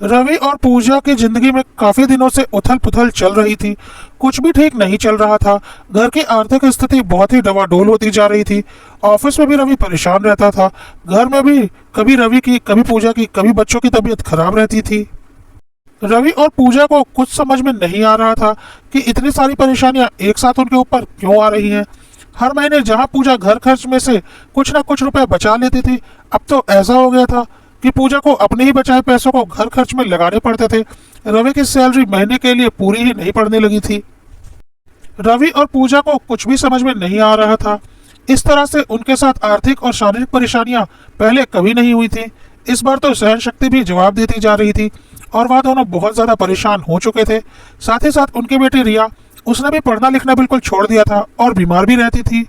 रवि और पूजा की जिंदगी में काफी दिनों से उथल पुथल चल रही थी। कुछ भी ठीक नहीं चल रहा था। घर की आर्थिक स्थिति बहुत ही डवाडोल होती जा रही थी। ऑफिस में भी रवि परेशान रहता था। घर में भी कभी रवि की, कभी पूजा की, कभी बच्चों की तबीयत खराब रहती थी। रवि और पूजा को कुछ समझ में नहीं आ रहा था कि इतनी सारी परेशानियां एक साथ उनके ऊपर क्यों आ रही हैं। हर महीने जहां पूजा घर खर्च में से कुछ ना कुछ रुपए बचा लेती थी, अब तो ऐसा हो गया था कि पूजा को अपने ही बचाए पैसों को घर खर्च में लगाने पड़ते थे। रवि की सैलरी महीने के लिए पूरी ही नहीं पड़ने लगी थी। रवि और पूजा को कुछ भी समझ में नहीं आ रहा था। इस तरह से उनके साथ आर्थिक और शारीरिक परेशानियां पहले कभी नहीं हुई थी। इस बार तो सहन शक्ति भी जवाब देती जा रही थी और वह दोनों बहुत ज्यादा परेशान हो चुके थे। साथ ही साथ उनकी बेटी रिया, उसने भी पढ़ना लिखना बिल्कुल छोड़ दिया था और बीमार भी रहती थी।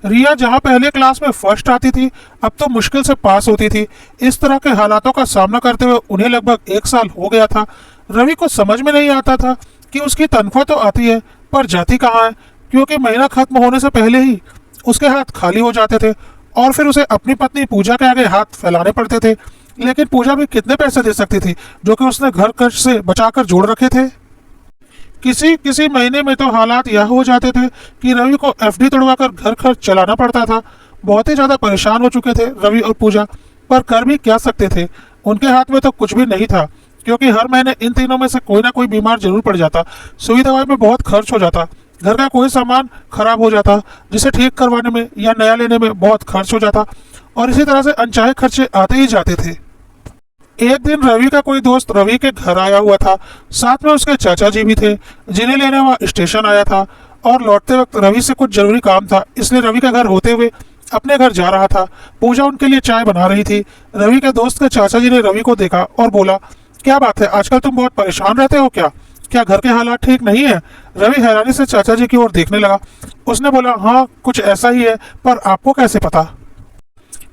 रिया जहां पहले क्लास में फर्स्ट आती थी, अब तो मुश्किल से पास होती थी। इस तरह के हालातों का सामना करते हुए उन्हें लगभग 1 साल हो गया था। रवि को समझ में नहीं आता था कि उसकी तनख्वाह तो आती है पर जाती कहाँ है, क्योंकि महीना खत्म होने से पहले ही उसके हाथ खाली हो जाते थे और फिर उसे अपनी पत्नी पूजा के आगे हाथ फैलाने पड़ते थे। लेकिन पूजा भी कितने पैसे दे सकती थी जो कि उसने घर खर्च से बचाकर जोड़ रखे थे। किसी किसी महीने में तो हालात यह हो जाते थे कि रवि को एफडी तोड़वाकर घर खर्च चलाना पड़ता था। बहुत ही ज्यादा परेशान हो चुके थे रवि और पूजा, पर कर भी क्या सकते थे। उनके हाथ में तो कुछ भी नहीं था, क्योंकि हर महीने इन तीनों में से कोई ना कोई बीमार जरूर पड़ जाता। सुई दवाई में बहुत खर्च हो जाता, घर का कोई सामान खराब हो जाता जिसे ठीक करवाने में या नया लेने में बहुत खर्च हो जाता, और इसी तरह से अनचाहे खर्चे आते ही जाते थे। एक दिन रवि का कोई दोस्त रवि के घर आया हुआ था। साथ में उसके चाचा जी भी थे, जिन्हें लेने वह स्टेशन आया था। और लौटते वक्त रवि से कुछ जरूरी काम था, इसलिए रवि का घर होते हुए अपने घर जा रहा था। पूजा उनके लिए चाय बना रही थी। रवि के दोस्त के चाचा जी ने रवि को देखा और बोला, क्या बात है, आजकल तुम बहुत परेशान रहते हो क्या? क्या घर के हालात ठीक नहीं है? रवि हैरानी से चाचा जी की ओर देखने लगा। उसने बोला, हाँ कुछ ऐसा ही है, पर आपको कैसे पता?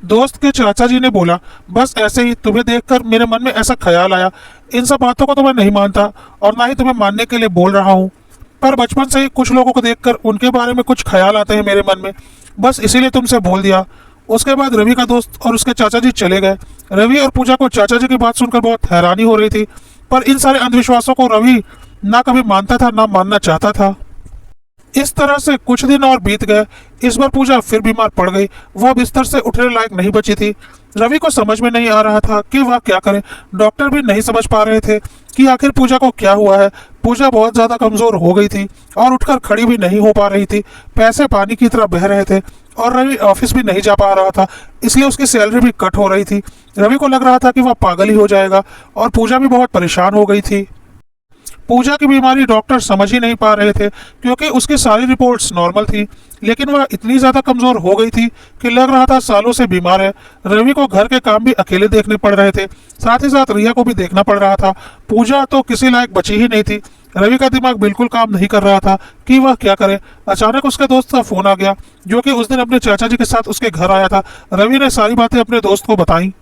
दोस्त के चाचा जी ने बोला, बस ऐसे ही तुम्हें देखकर मेरे मन में ऐसा ख्याल आया। इन सब बातों को तो मैं नहीं मानता और ना ही तुम्हें मानने के लिए बोल रहा हूँ, पर बचपन से ही कुछ लोगों को देखकर उनके बारे में कुछ ख्याल आते हैं मेरे मन में, बस इसीलिए तुमसे बोल दिया। उसके बाद रवि का दोस्त और उसके चाचा जी चले गए। रवि और पूजा को चाचा जी की बात सुनकर बहुत हैरानी हो रही थी, पर इन सारे अंधविश्वासों को रवि ना कभी मानता था ना मानना चाहता था। इस तरह से कुछ दिन और बीत गए। इस बार पूजा फिर बीमार पड़ गई। वह बिस्तर से उठने लायक नहीं बची थी। रवि को समझ में नहीं आ रहा था कि वह क्या करे। डॉक्टर भी नहीं समझ पा रहे थे कि आखिर पूजा को क्या हुआ है। पूजा बहुत ज्यादा कमजोर हो गई थी और उठकर खड़ी भी नहीं हो पा रही थी। पैसे पानी की तरह बह रहे थे और रवि ऑफिस भी नहीं जा पा रहा था, इसलिए उसकी सैलरी भी कट हो रही थी। रवि को लग रहा था कि वह पागल ही हो जाएगा और पूजा भी बहुत परेशान हो गई थी। पूजा की बीमारी डॉक्टर समझ ही नहीं पा रहे थे, क्योंकि उसकी सारी रिपोर्ट्स नॉर्मल थी, लेकिन वह इतनी ज्यादा कमजोर हो गई थी कि लग रहा था सालों से बीमार है। रवि को घर के काम भी अकेले देखने पड़ रहे थे, साथ ही साथ रिया को भी देखना पड़ रहा था। पूजा तो किसी लायक बची ही नहीं थी। रवि का दिमाग बिल्कुल काम नहीं कर रहा था कि वह क्या करे। अचानक उसके दोस्त का फोन आ गया, जो कि उस दिन अपने चाचा जी के साथ उसके घर आया था। रवि ने सारी बातें अपने दोस्त को बताई।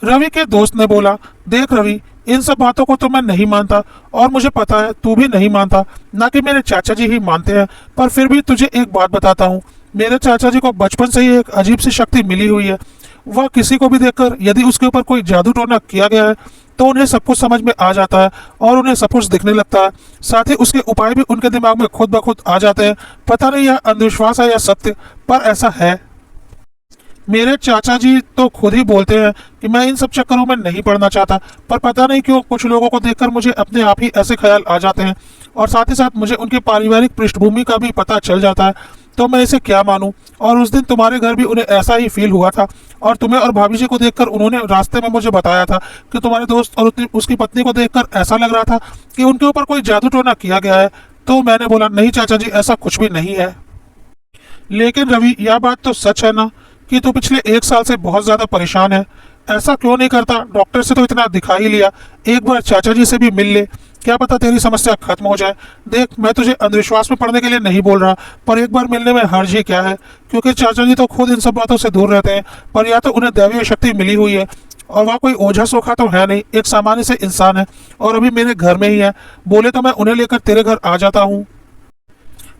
रवि के दोस्त ने बोला, देख रवि, इन सब बातों को तो मैं नहीं मानता और मुझे पता है तू भी नहीं मानता, ना कि मेरे चाचा जी ही मानते हैं, पर फिर भी तुझे एक बात बताता हूँ। मेरे चाचा जी को बचपन से ही एक अजीब सी शक्ति मिली हुई है। वह किसी को भी देखकर यदि उसके ऊपर कोई जादू टोना किया गया है तो उन्हें सब कुछ समझ में आ जाता है और उन्हें सब कुछ दिखने लगता है। साथ ही उसके उपाय भी उनके दिमाग में खुद ब खुद आ जाते हैं। पता नहीं यह अंधविश्वास है या सत्य, पर ऐसा है। मेरे चाचा जी तो खुद ही बोलते हैं कि मैं इन सब चक्करों में नहीं पड़ना चाहता, पर पता नहीं क्यों कुछ लोगों को देखकर मुझे अपने आप ही ऐसे ख्याल आ जाते हैं और साथ ही साथ मुझे उनकी पारिवारिक पृष्ठभूमि का भी पता चल जाता है। तो मैं इसे क्या मानूं? और उस दिन तुम्हारे घर भी उन्हें ऐसा ही फील हुआ था और तुम्हें और भाभी जी को देखकर उन्होंने रास्ते में मुझे बताया था कि तुम्हारे दोस्त और उसकी पत्नी को देखकर ऐसा लग रहा था कि उनके ऊपर कोई जादू टोना किया गया है। तो मैंने बोला, नहीं चाचा जी, ऐसा कुछ भी नहीं है। लेकिन रवि, यह बात तो सच है ना कि तू पिछले 1 साल से बहुत ज्यादा परेशान है? ऐसा क्यों नहीं करता? डॉक्टर से तो इतना दिखा ही लिया, एक बार चाचा जी से भी मिल ले, क्या पता तेरी समस्या खत्म हो जाए। देख, मैं तुझे अंधविश्वास में पड़ने के लिए नहीं बोल रहा, पर एक बार मिलने में हर्ज ही क्या है, क्योंकि चाचा जी तो खुद इन सब बातों से दूर रहते हैं, पर या तो उन्हें दैवीय शक्ति मिली हुई है और वह कोई ओझा सोखा तो है नहीं, एक सामान्य से इंसान है और अभी मेरे घर में ही है। बोले तो मैं उन्हें लेकर तेरे घर आ जाता हूँ।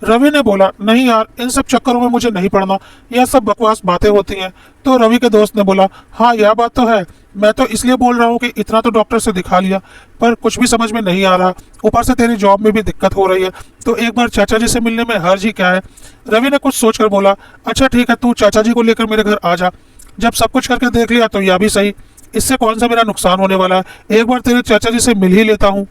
रवि ने बोला, नहीं यार, इन सब चक्करों में मुझे नहीं पड़ना, यह सब बकवास बातें होती हैं। तो रवि के दोस्त ने बोला, हाँ यह बात तो है, मैं तो इसलिए बोल रहा हूँ कि इतना तो डॉक्टर से दिखा लिया, पर कुछ भी समझ में नहीं आ रहा, ऊपर से तेरी जॉब में भी दिक्कत हो रही है, तो एक बार चाचा जी से मिलने में हर्ज ही क्या है। रवि ने कुछ सोचकर बोला, अच्छा ठीक है, तू चाचा जी को लेकर मेरे घर आ जा, जब सब कुछ करके देख लिया तो यह भी सही, इससे कौन सा मेरा नुकसान होने वाला है, एक बार तेरे चाचा जी से मिल ही लेता हूँ।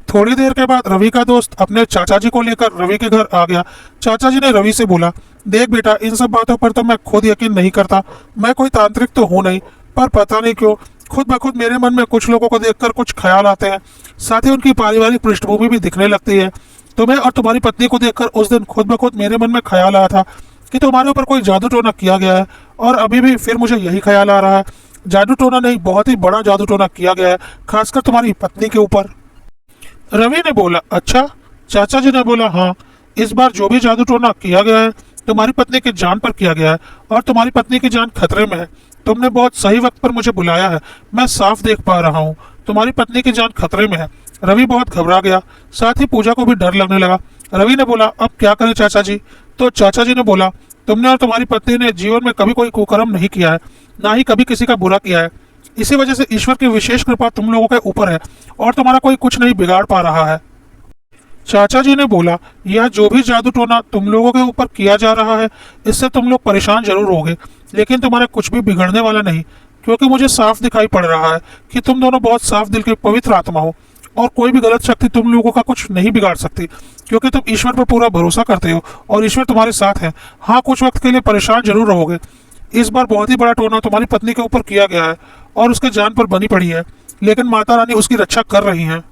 थोड़ी देर के बाद रवि का दोस्त अपने चाचा जी को लेकर रवि के घर आ गया। चाचा जी ने रवि से बोला, देख बेटा, इन सब बातों पर तो मैं खुद यकीन नहीं करता, मैं कोई तांत्रिक तो हूँ नहीं, पर पता नहीं क्यों खुद ब खुद मेरे मन में कुछ लोगों को देखकर कुछ ख्याल आते हैं, साथ ही उनकी पारिवारिक पृष्ठभूमि भी दिखने लगती है। तुम्हें और तुम्हारी पत्नी को देखकर उस दिन खुद ब खुद मेरे मन में ख्याल आया था कि तुम्हारे ऊपर कोई जादू टोना किया गया है, और अभी भी फिर मुझे यही ख्याल आ रहा है। जादू टोना नहीं, बहुत ही बड़ा जादू टोना किया गया है, खासकर तुम्हारी पत्नी के ऊपर। रवि ने बोला, अच्छा। चाचा जी ने बोला, हाँ, इस बार जो भी जादू टोना किया गया है तुम्हारी पत्नी की जान पर किया गया है, और तुम्हारी पत्नी की जान खतरे में है। तुमने बहुत सही वक्त पर मुझे बुलाया है, मैं साफ देख पा रहा हूँ तुम्हारी पत्नी की जान खतरे में है। रवि बहुत घबरा गया, साथ ही पूजा को भी डर लगने लगा। रवि ने बोला, अब क्या करें चाचा जी। तो चाचा जी ने बोला, तुमने और तुम्हारी पत्नी ने जीवन में कभी कोई कुकर्म नहीं किया है, ना ही कभी किसी का बुरा किया है, इसी वजह से ईश्वर की विशेष कृपा तुम लोगों के ऊपर है, और तुम्हारा कोई कुछ नहीं बिगाड़ पा रहा है। चाचा जी ने बोला, यह जो भी जादू टोना तुम लोगों के ऊपर किया जा रहा है, इससे तुम लोग परेशान जरूर होगे, लेकिन तुम्हारा कुछ भी बिगड़ने वाला नहीं, क्योंकि मुझे साफ दिखाई पड़ रहा है कि तुम दोनों बहुत साफ दिल के पवित्र आत्मा हो, और कोई भी गलत शक्ति तुम लोगों का कुछ नहीं बिगाड़ सकती, क्योंकि तुम ईश्वर पर पूरा भरोसा करते हो और ईश्वर तुम्हारे साथ है। हाँ, कुछ वक्त के लिए परेशान जरूर रहोगे। इस बार बहुत ही बड़ा टोना तुम्हारी पत्नी के ऊपर किया गया है और उसके जान पर बनी पड़ी है, लेकिन माता रानी उसकी रक्षा कर रही हैं।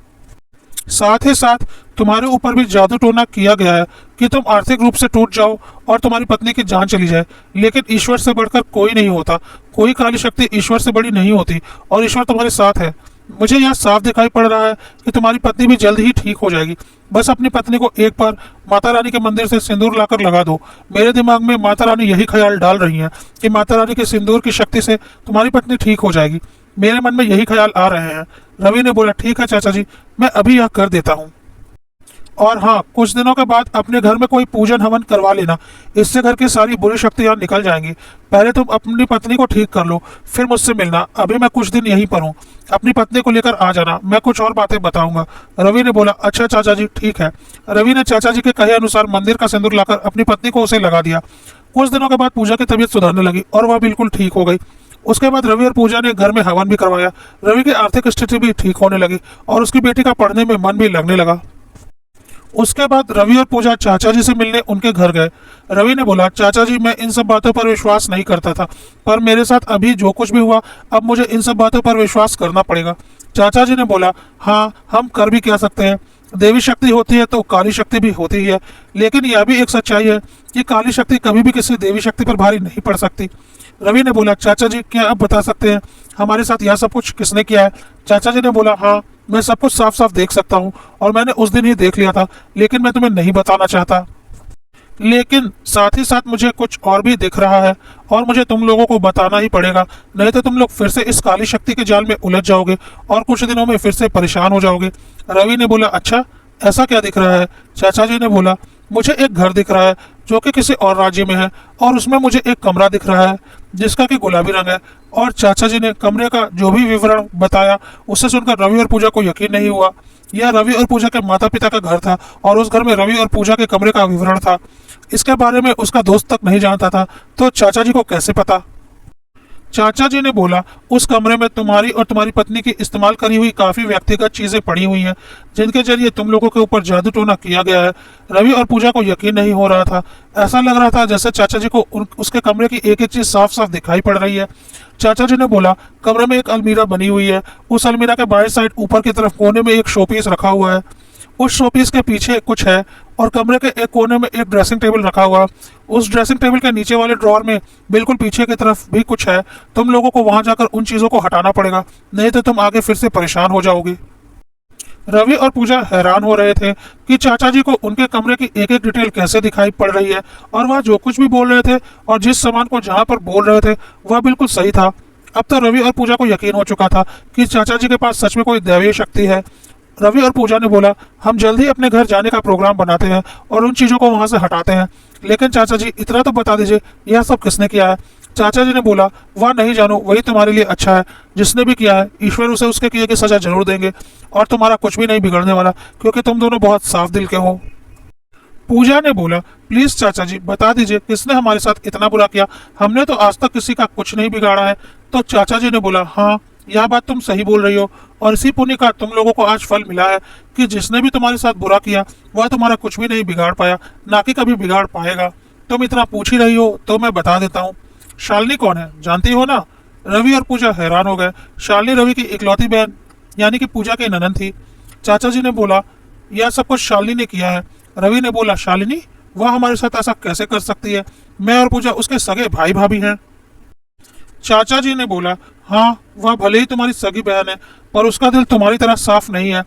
साथ ही साथ तुम्हारे ऊपर भी जादू टोना किया गया है कि तुम आर्थिक रूप से टूट जाओ और तुम्हारी पत्नी की जान चली जाए, लेकिन ईश्वर से बढ़कर कोई नहीं होता, कोई काली शक्ति ईश्वर से बड़ी नहीं होती, और ईश्वर तुम्हारे साथ है। मुझे यह साफ दिखाई पड़ रहा है कि तुम्हारी पत्नी भी जल्द ही ठीक हो जाएगी। बस अपनी पत्नी को एक बार माता रानी के मंदिर से सिंदूर लाकर लगा दो। मेरे दिमाग में माता रानी यही ख्याल डाल रही हैं कि माता रानी के सिंदूर की शक्ति से तुम्हारी पत्नी ठीक हो जाएगी। मेरे मन में यही ख्याल आ रहे हैं। रवि ने बोला, ठीक है चाचा जी, मैं अभी यह कर देता हूँ। और हाँ, कुछ दिनों के बाद अपने घर में कोई पूजन हवन करवा लेना, इससे घर की सारी बुरी शक्तियाँ निकल जाएंगी। पहले तुम अपनी पत्नी को ठीक कर लो, फिर मुझसे मिलना। अभी मैं कुछ दिन यहीं पर हूँ, अपनी पत्नी को लेकर आ जाना, मैं कुछ और बातें बताऊंगा। रवि ने बोला, अच्छा चाचा जी, ठीक है। रवि ने चाचा जी के कहे अनुसार मंदिर का सिंदूर लाकर अपनी पत्नी को उसे लगा दिया। कुछ दिनों के बाद पूजा की तबीयत सुधरने लगी और वह बिल्कुल ठीक हो गई। उसके बाद रवि और पूजा ने घर में हवन भी करवाया। रवि की आर्थिक स्थिति भी ठीक होने लगी और उसकी बेटी का पढ़ने में मन भी लगने लगा। उसके बाद रवि और पूजा चाचा जी से मिलने उनके घर गए। रवि ने बोला, चाचा जी, मैं इन सब बातों पर विश्वास नहीं करता था, पर मेरे साथ अभी जो कुछ भी हुआ, अब मुझे इन सब बातों पर विश्वास करना पड़ेगा। चाचा जी ने बोला, हाँ, हम कर भी क्या सकते हैं, देवी शक्ति होती है तो काली शक्ति भी होती है, लेकिन यह भी एक सच्चाई है कि काली शक्ति कभी भी किसी देवी शक्ति पर भारी नहीं पड़ सकती। रवि ने बोला, चाचा जी, क्या आप बता सकते हैं हमारे साथ यह सब कुछ किसने किया है। चाचा जी ने बोला, हाँ, मैं सब कुछ साफ साफ देख सकता हूँ, और मैंने उस दिन ही देख लिया था, लेकिन मैं तुम्हें नहीं बताना चाहता। लेकिन साथ ही साथ मुझे कुछ और भी दिख रहा है, और मुझे तुम लोगों को बताना ही पड़ेगा, नहीं तो तुम लोग फिर से इस काली शक्ति के जाल में उलझ जाओगे और कुछ दिनों में फिर से परेशान हो जाओगे। रवि ने बोला, अच्छा, ऐसा क्या दिख रहा है। चाचा जी ने बोला, मुझे एक घर दिख रहा है जो कि किसी और राज्य में है, और उसमें मुझे एक कमरा दिख रहा है जिसका कि गुलाबी रंग है। और चाचा जी ने कमरे का जो भी विवरण बताया, उससे सुनकर रवि और पूजा को यकीन नहीं हुआ। यह रवि और पूजा के माता पिता का घर था, और उस घर में रवि और पूजा के कमरे का विवरण था। इसके बारे में उसका दोस्त तक नहीं जानता था, तो चाचा जी को कैसे पता। चाचा जी ने बोला, उस कमरे में तुम्हारी और तुम्हारी पत्नी की इस्तेमाल करी हुई काफी व्यक्तिगत चीजें पड़ी हुई हैं, जिनके जरिए तुम लोगों के ऊपर जादू टोना किया गया है। रवि और पूजा को यकीन नहीं हो रहा था। ऐसा लग रहा था जैसे चाचा जी को उसके कमरे की एक एक चीज साफ साफ दिखाई पड़ रही है। चाचा जी ने बोला, कमरे में एक अलमीरा बनी हुई है, उस अलमीरा के बाएं साइड ऊपर की तरफ कोने में एक शोपीस रखा हुआ है, उस शोपीस के पीछे कुछ है, और कमरे के एक कोने में एक ड्रेसिंग टेबल रखा हुआ है। उस ड्रेसिंग टेबल के नीचे वाले ड्रॉर में बिल्कुल पीछे की तरफ भी कुछ है। तुम लोगों को वहां जाकर उन चीजों को हटाना पड़ेगा, नहीं तो तुम आगे फिर से परेशान हो जाओगे। रवि और पूजा हैरान हो रहे थे कि चाचा जी को उनके कमरे की एक एक डिटेल कैसे दिखाई पड़ रही है, और वह जो कुछ भी बोल रहे थे और जिस सामान को जहां पर बोल रहे थे वह बिल्कुल सही था। अब तो रवि और पूजा को यकीन हो चुका था कि चाचा जी के पास सच में कोई दैवीय शक्ति है। रवि और पूजा ने बोला, हम जल्द ही अपने घर जाने का प्रोग्राम बनाते हैं और उन चीज़ों को वहाँ से हटाते हैं, लेकिन चाचा जी इतना तो बता दीजिए यह सब किसने किया है। चाचा जी ने बोला, वह नहीं जानू, वही तुम्हारे लिए अच्छा है। जिसने भी किया है ईश्वर उसे उसके किए की सजा जरूर देंगे और तुम्हारा कुछ भी नहीं बिगड़ने वाला, क्योंकि तुम दोनों बहुत साफ दिल के हो। पूजा ने बोला, प्लीज चाचा जी बता दीजिए किसने हमारे साथ इतना बुरा किया, हमने तो आज तक किसी का कुछ नहीं बिगाड़ा है। तो चाचा जी ने बोला, हाँ यह बात तुम सही बोल रही हो, और इसी पुण्य का तुम लोगों को आज फल मिला है कि जिसने भी तुम्हारे साथ बुरा किया वह तुम्हारा कुछ भी नहीं बिगाड़ पाया, ना कि कभी बिगाड़ पाएगा। तुम इतना पूछ ही रही हो तो मैं बता देता हूँ। शालिनी कौन है जानती हो ना? रवि और पूजा हैरान हो गए। शालिनी रवि की इकलौती बहन यानी कि पूजा की ननद थी। चाचा जी ने बोला, यह सब कुछ शालिनी ने किया है। रवि ने बोला, शालिनी? वह हमारे साथ ऐसा कैसे कर सकती है? मैं और पूजा उसके सगे भाई भाभी हैं। चाचा जी ने बोला, हाँ वह भले ही तुम्हारी सगी बहन है, पर उसका दिल तुम्हारी तरह साफ नहीं है।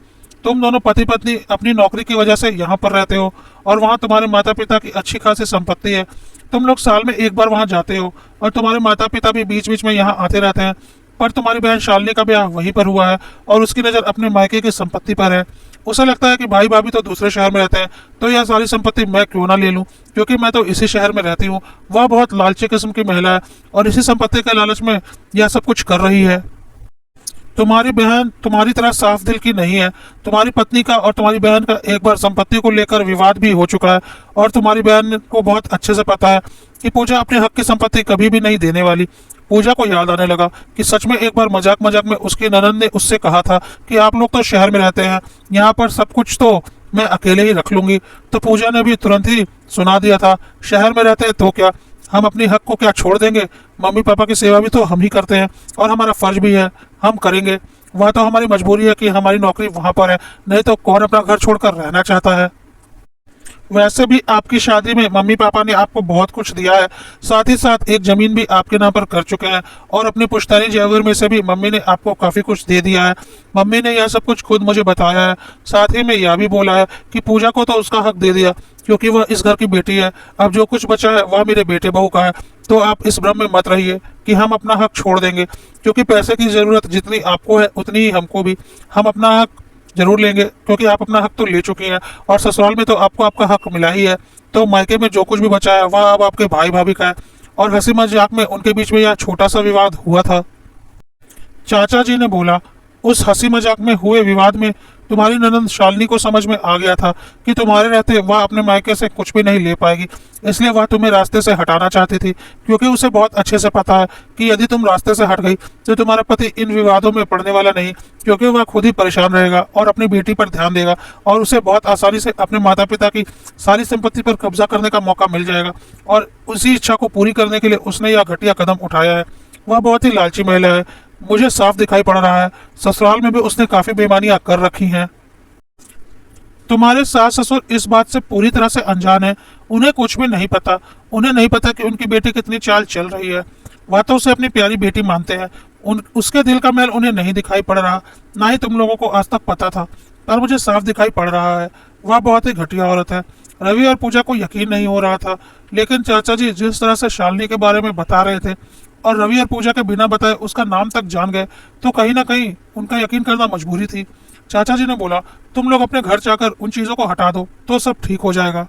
तुम दोनों पति पत्नी अपनी नौकरी की वजह से यहाँ पर रहते हो और वहाँ तुम्हारे माता पिता की अच्छी खासी संपत्ति है। तुम लोग साल में एक बार वहाँ जाते हो और तुम्हारे माता पिता भी बीच बीच में यहाँ आते रहते हैं, पर तुम्हारी बहन शालिनी का ब्याह वहीं पर हुआ है और उसकी नज़र अपने मायके की संपत्ति पर है। उसे लगता है कि भाई भाभी तो दूसरे शहर में रहते हैं, तो यह सारी संपत्ति मैं क्यों ना ले लूं, क्योंकि मैं तो इसी शहर में रहती हूँ। वह बहुत लालची किस्म की महिला है और इसी संपत्ति के लालच में यह सब कुछ कर रही है। तुम्हारी बहन तुम्हारी तरह साफ दिल की नहीं है। तुम्हारी पत्नी का और तुम्हारी बहन का एक बार संपत्ति को लेकर विवाद भी हो चुका है और तुम्हारी बहन को बहुत अच्छे से पता है कि पूजा अपने हक की संपत्ति कभी भी नहीं देने वाली। पूजा को याद आने लगा कि सच में एक बार मजाक मजाक में उसकी ननद ने उससे कहा था कि आप लोग तो शहर में रहते हैं, यहाँ पर सब कुछ तो मैं अकेले ही रख लूंगी। तो पूजा ने भी तुरंत ही सुना दिया था, शहर में रहते हैं तो क्या, हम अपनी हक को क्या छोड़ देंगे? मम्मी पापा की सेवा भी तो हम ही करते हैं और हमारा फर्ज भी है, हम करेंगे। वह तो हमारी मजबूरी है कि हमारी नौकरी वहाँ पर है, नहीं तो कौन अपना घर छोड़कर रहना चाहता है। वैसे भी आपकी शादी में मम्मी पापा ने आपको बहुत कुछ दिया है, साथ ही साथ एक जमीन भी आपके नाम पर कर चुके हैं और अपने पुश्तैनी जेवर में से भी मम्मी ने आपको काफ़ी कुछ दे दिया है। मम्मी ने यह सब कुछ खुद मुझे बताया है। साथ ही में यह भी बोला है कि पूजा को तो उसका हक दे दिया क्योंकि वह इस घर की बेटी है, अब जो कुछ बचा है वह मेरे बेटे बहू का है। तो आप इस भ्रम में मत रहिए कि हम अपना हक छोड़ देंगे, क्योंकि पैसे की ज़रूरत जितनी आपको है उतनी ही हमको भी। हम अपना हक जरूर लेंगे क्योंकि आप अपना हक तो ले चुकी हैं और ससुराल में तो आपको आपका हक मिला ही है। तो मायके में जो कुछ भी बचा है वह अब आपके भाई भाभी का है। और हंसी मजाक में उनके बीच में यह छोटा सा विवाद हुआ था। चाचा जी ने बोला, उस हंसी मजाक में हुए विवाद में तुम्हारी ननद शालिनी को समझ में आ गया था कि तुम्हारे रहते वह अपने मायके से कुछ भी नहीं ले पाएगी, इसलिए वह तुम्हें रास्ते से हटाना चाहती थी, क्योंकि उसे बहुत अच्छे से पता है कि यदि तुम रास्ते से हट गई तो तुम्हारा पति इन विवादों में पड़ने वाला नहीं, क्योंकि वह खुद ही परेशान रहेगा और अपनी बेटी पर ध्यान देगा और उसे बहुत आसानी से अपने माता पिता की सारी संपत्ति पर कब्जा करने का मौका मिल जाएगा। और उसी इच्छा को पूरी करने के लिए उसने यह घटिया कदम उठाया है। वह बहुत ही लालची महिला है, मुझे साफ दिखाई पड़ रहा है। ससुराल में भी उसने काफी बेईमानियां कर रखी हैं। तुम्हारे सास ससुर इस बात से पूरी तरह से अनजान है, उन्हें कुछ भी नहीं पता। उन्हें नहीं पता कि उनकी बेटी कितनी चाल चल रही है। वह तो उसे अपनी प्यारी बेटी मानते हैं, उसके दिल का मैल उन्हें नहीं दिखाई पड़ रहा, ना ही तुम लोगों को आज तक पता था, पर मुझे साफ दिखाई पड़ रहा है। वह बहुत ही घटिया औरत है। रवि और पूजा को यकीन नहीं हो रहा था, लेकिन चाचा जी जिस तरह से शालिनी के बारे में बता रहे थे और रवि और पूजा के बिना बताए उसका नाम तक जान गए, तो कहीं ना कहीं उनका यकीन करना मजबूरी थी। चाचा जी ने बोला, तुम लोग अपने घर जाकर उन चीज़ों को हटा दो तो सब ठीक हो जाएगा।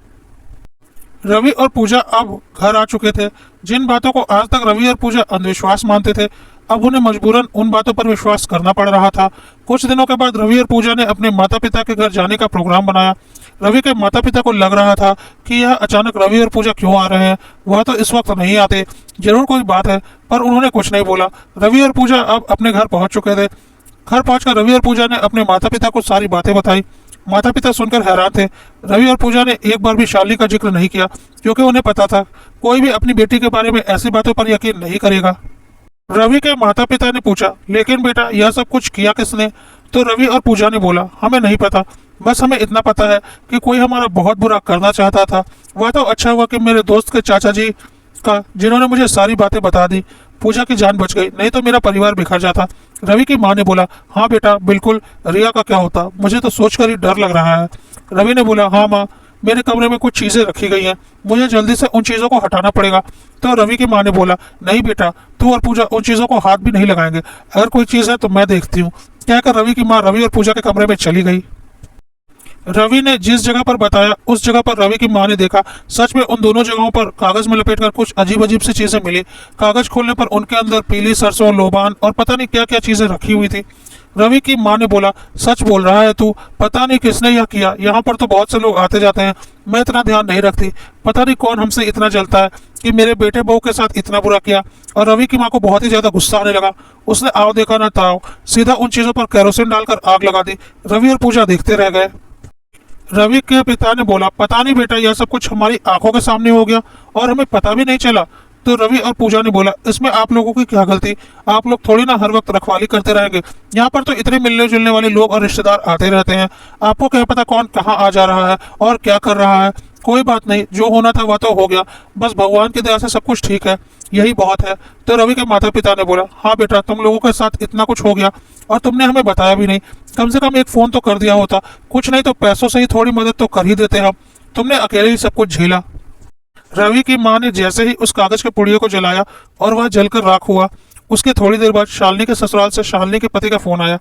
रवि और पूजा अब घर आ चुके थे। जिन बातों को आज तक रवि और पूजा अंधविश्वास मानते थे, अब उन्हें मजबूरन उन बातों पर विश्वास करना पड़ रहा था। कुछ दिनों के बाद रवि और पूजा ने अपने माता पिता के घर जाने का प्रोग्राम बनाया। रवि के माता पिता को लग रहा था कि यह अचानक रवि और पूजा क्यों आ रहे हैं, वह तो इस वक्त नहीं आते, जरूर कोई बात है, पर उन्होंने कुछ नहीं बोला। रवि और पूजा अब अपने घर पहुंच चुके थे। घर पहुंचकर रवि और पूजा ने अपने माता पिता को सारी बातें बताई। माता पिता सुनकर हैरान थे। रवि और पूजा ने एक बार भी शालिनी का जिक्र नहीं किया, क्योंकि उन्हें पता था कोई भी अपनी बेटी के बारे में ऐसी बातों पर यकीन नहीं करेगा। रवि के माता पिता ने पूछा, लेकिन बेटा यह सब कुछ किया किसने? तो रवि और पूजा ने बोला, हमें नहीं पता, बस हमें इतना पता है कि कोई हमारा बहुत बुरा करना चाहता था। वह तो अच्छा हुआ कि मेरे दोस्त के चाचा जी का, जिन्होंने मुझे सारी बातें बता दी, पूजा की जान बच गई, नहीं तो मेरा परिवार बिखर जाता। रवि की माँ ने बोला, हाँ बेटा बिल्कुल, रिया का क्या होता, मुझे तो सोचकर ही डर लग रहा है। रवि ने बोला, हाँ माँ, मेरे कमरे में कुछ चीज़ें रखी गई हैं, मुझे जल्दी से उन चीज़ों को हटाना पड़ेगा। तो रवि की माँ ने बोला, नहीं बेटा, तू और पूजा उन चीज़ों को हाथ भी नहीं लगाएंगे, अगर कोई चीज़ है तो मैं देखती हूँ। कहकर रवि की माँ रवि और पूजा के कमरे में चली गई। रवि ने जिस जगह पर बताया उस जगह पर रवि की मां ने देखा, सच में उन दोनों जगहों पर कागज में लपेटकर कुछ अजीब अजीब सी चीजें मिली। कागज खोलने पर उनके अंदर पीली सरसों, लोबान और पता नहीं क्या क्या चीजें रखी हुई थी। रवि की मां ने बोला, सच बोल रहा है तू? पता नहीं किसने यह किया, यहाँ पर तो बहुत से लोग आते जाते हैं, मैं इतना ध्यान नहीं रखती। पता नहीं कौन हमसे इतना जलता है कि मेरे बेटे बहू के साथ इतना बुरा किया। और रवि की मां को बहुत ही ज्यादा गुस्सा आने लगा। उसने आओ देखा ना ताओ, सीधा उन चीजों पर केरोसिन डालकर आग लगा दी। रवि और पूजा देखते रह गए। रवि के पिता ने बोला, पता नहीं बेटा, यह सब कुछ हमारी आंखों के सामने हो गया और हमें पता भी नहीं चला। तो रवि और पूजा ने बोला, इसमें आप लोगों की क्या गलती? आप लोग थोड़ी ना हर वक्त रखवाली करते रहेंगे। यहाँ पर तो इतने मिलने जुलने वाले लोग और रिश्तेदार आते रहते हैं। आपको क्या पता कौन कहाँ आ जा रहा है और क्या कर रहा है। कोई बात नहीं, जो होना था वह तो हो गया, बस भगवान की दया से सब कुछ ठीक है, यही बहुत है। तो रवि के माता पिता ने बोला, हाँ बेटा, तुम लोगों के साथ इतना कुछ हो गया और तुमने हमें बताया भी नहीं। कम से कम एक फोन तो कर दिया होता, कुछ नहीं तो पैसों से ही थोड़ी मदद तो कर ही देते हम। तुमने अकेले ही सब कुछ झेला। रवि की मां ने जैसे ही उस कागज के पुड़िये को जलाया और वह जलकर राख हुआ, उसके थोड़ी देर बाद शालिनी के ससुराल से शालिनी के पति का फोन आया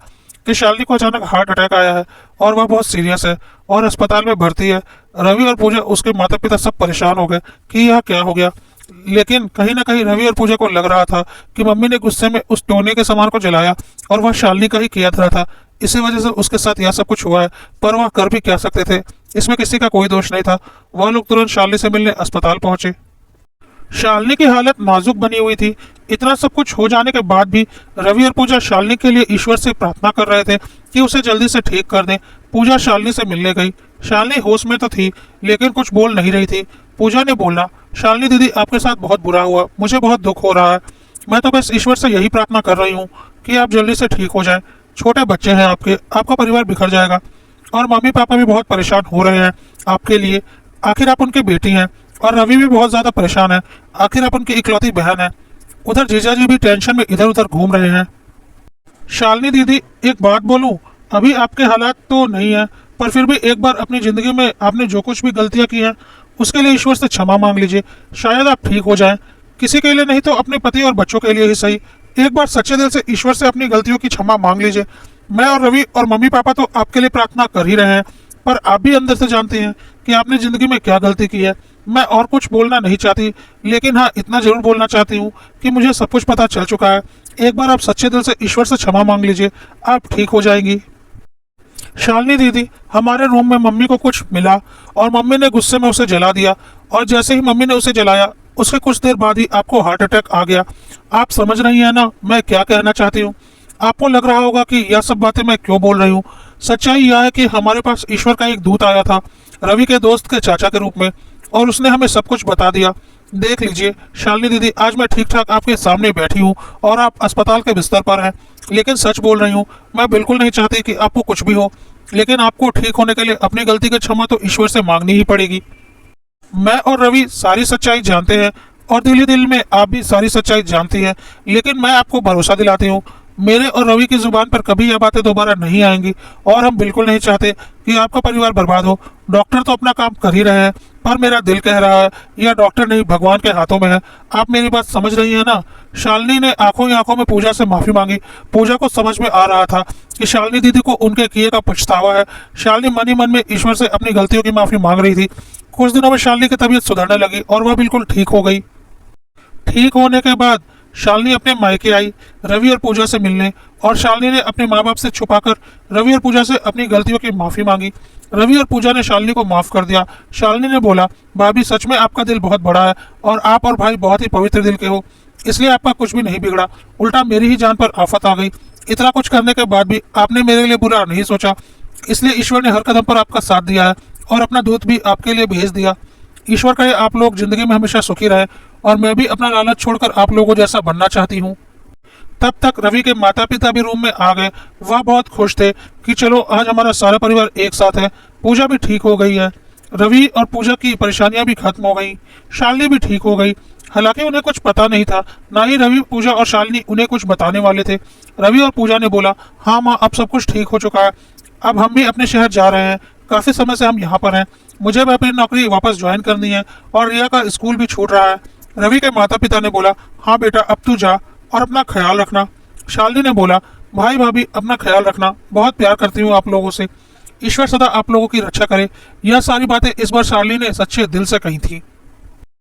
कि शालिनी को अचानक हार्ट अटैक आया है और वह बहुत सीरियस है और अस्पताल में भर्ती है। रवि और पूजा, उसके माता पिता सब परेशान हो गए कि यह क्या हो गया। लेकिन कहीं ना कहीं रवि और पूजा को लग रहा था कि मम्मी ने गुस्से में उस टोने के सामान को जलाया और वह शालिनी का ही किया धरा था, इसी वजह से उसके साथ यह सब कुछ हुआ है। पर वह कर भी क्या सकते थे, इसमें किसी का कोई दोष नहीं था। वह लोग तुरंत शालिनी से मिलने अस्पताल पहुंचे। शालिनी की हालत नाजुक बनी हुई थी। इतना सब कुछ हो जाने के बाद भी रवि और पूजा शालिनी के लिए ईश्वर से प्रार्थना कर रहे थे कि उसे जल्दी से ठीक कर दें। पूजा शालिनी से मिलने गई। शालिनी होश में तो थी लेकिन कुछ बोल नहीं रही थी। पूजा ने बोला, शालिनी दीदी, आपके साथ बहुत बुरा हुआ, मुझे बहुत दुख हो रहा है। मैं तो बस ईश्वर से यही प्रार्थना कर रही हूँ कि आप जल्दी से ठीक हो जाएं। छोटे बच्चे हैं आपके, आपका परिवार बिखर जाएगा और मम्मी पापा भी बहुत परेशान हो रहे हैं आपके लिए। आखिर आप उनकी बेटी हैं और रवि भी बहुत ज्यादा परेशान है, आखिर आप उनकी इकलौती बहन है। उधर जीजा जी भी टेंशन में इधर उधर घूम रहे हैं। शालिनी दीदी, एक बात बोलूं, अभी आपके हालात तो नहीं है, पर फिर भी एक बार अपनी जिंदगी में आपने जो कुछ भी गलतियां की हैं उसके लिए ईश्वर से क्षमा मांग लीजिए, शायद आप ठीक हो जाएं। किसी के लिए नहीं तो अपने पति और बच्चों के लिए ही सही, एक बार सच्चे दिल से ईश्वर से अपनी गलतियों की क्षमा मांग लीजिए। मैं और रवि और मम्मी पापा तो आपके लिए प्रार्थना कर ही रहे हैं, पर आप भी अंदर से जानते हैं कि आपने जिंदगी में क्या गलती की है। मैं और कुछ बोलना नहीं चाहती, लेकिन हाँ, इतना जरूर बोलना चाहती हूँ कि मुझे सब कुछ पता चल चुका है। एक बार आप सच्चे दिल से ईश्वर से क्षमा मांग लीजिए, आप ठीक हो जाएंगी। शालिनी दीदी, हमारे रूम में मम्मी को कुछ मिला और मम्मी ने गुस्से में उसे जला दिया और जैसे ही मम्मी ने उसे जलाया उसके कुछ देर बाद ही आपको हार्ट अटैक आ गया। आप समझ रही हैं ना मैं क्या कहना चाहती हूँ? आपको लग रहा होगा कि यह सब बातें मैं क्यों बोल रही हूँ। सच्चाई यह है कि हमारे पास ईश्वर का एक दूत आया था रवि के दोस्त के चाचा के रूप में और उसने हमें सब कुछ बता दिया। देख लीजिए शालिनी दीदी, आज मैं ठीक ठाक आपके सामने बैठी हूँ और आप अस्पताल के बिस्तर पर हैं, लेकिन सच बोल रही हूँ, मैं बिल्कुल नहीं चाहती कि आपको कुछ भी हो, लेकिन आपको ठीक होने के लिए अपनी गलती की क्षमा तो ईश्वर से मांगनी ही पड़ेगी। मैं और रवि सारी सच्चाई जानते हैं और दिल ही दिल में आप भी सारी सच्चाई जानती हैं, लेकिन मैं आपको भरोसा दिलाती हूँ, मेरे और रवि की जुबान पर कभी यह बातें दोबारा नहीं आएंगी और हम बिल्कुल नहीं चाहते कि आपका परिवार बर्बाद हो। डॉक्टर तो अपना काम कर ही रहे हैं, पर मेरा दिल कह रहा है यह डॉक्टर नहीं, भगवान के हाथों में है। आप मेरी बात समझ रही हैं ना? शालिनी ने आंखों ही आंखों में पूजा से माफी मांगी। पूजा को समझ में आ रहा था कि शालिनी दीदी को उनके किए का पछतावा है। शालिनी मन ही मन में ईश्वर से अपनी गलतियों की माफी मांग रही थी। कुछ दिनों में शालिनी की तबीयत सुधरने लगी और वह बिल्कुल ठीक हो गई। ठीक होने के बाद शालिनी अपने मायके आई रवि और पूजा से मिलने, और शालिनी ने अपने माँ बाप से छुपाकर रवि और पूजा से अपनी गलतियों की माफी मांगी। रवि और पूजा ने शालिनी को माफ कर दिया। शालिनी ने बोला, भाभी सच में आपका दिल बहुत बड़ा है और आप और भाई बहुत ही पवित्र दिल के हो, इसलिए आपका कुछ भी नहीं बिगड़ा, उल्टा मेरी ही जान पर आफत आ गई। इतना कुछ करने के बाद भी आपने मेरे लिए बुरा नहीं सोचा, इसलिए ईश्वर ने हर कदम पर आपका साथ दिया है और अपना दूत भी आपके लिए भेज दिया। ईश्वर करे आप लोग जिंदगी में हमेशा सुखी रहे और मैं भी अपना लालच छोड़कर आप लोगों जैसा बनना चाहती हूँ। तब तक रवि के माता पिता भी रूम में आ गए। वह बहुत खुश थे कि चलो आज हमारा सारा परिवार एक साथ है। पूजा भी ठीक हो गई है। रवि और पूजा की परेशानियां भी खत्म हो गई। शालिनी भी ठीक हो गई। हालांकि उन्हें कुछ पता नहीं था, ना ही रवि, पूजा और शालिनी उन्हें कुछ बताने वाले थे। रवि और पूजा ने बोला, हाँ माँ, अब सब कुछ ठीक हो चुका है, अब हम भी अपने शहर जा रहे हैं, काफी समय से हम यहाँ पर हैं, मुझे भी अपनी नौकरी वापस ज्वाइन करनी है और रिया का स्कूल भी छूट रहा है। रवि के माता पिता ने बोला, हाँ बेटा, अब तू जा और अपना ख्याल रखना। शालिनी ने बोला, भाई भाभी अपना ख्याल रखना, बहुत प्यार करती हूँ आप लोगों से। ईश्वर सदा आप लोगों की रक्षा करे। यह सारी बातें इस बार शार्ली ने सच्चे दिल से कही थी।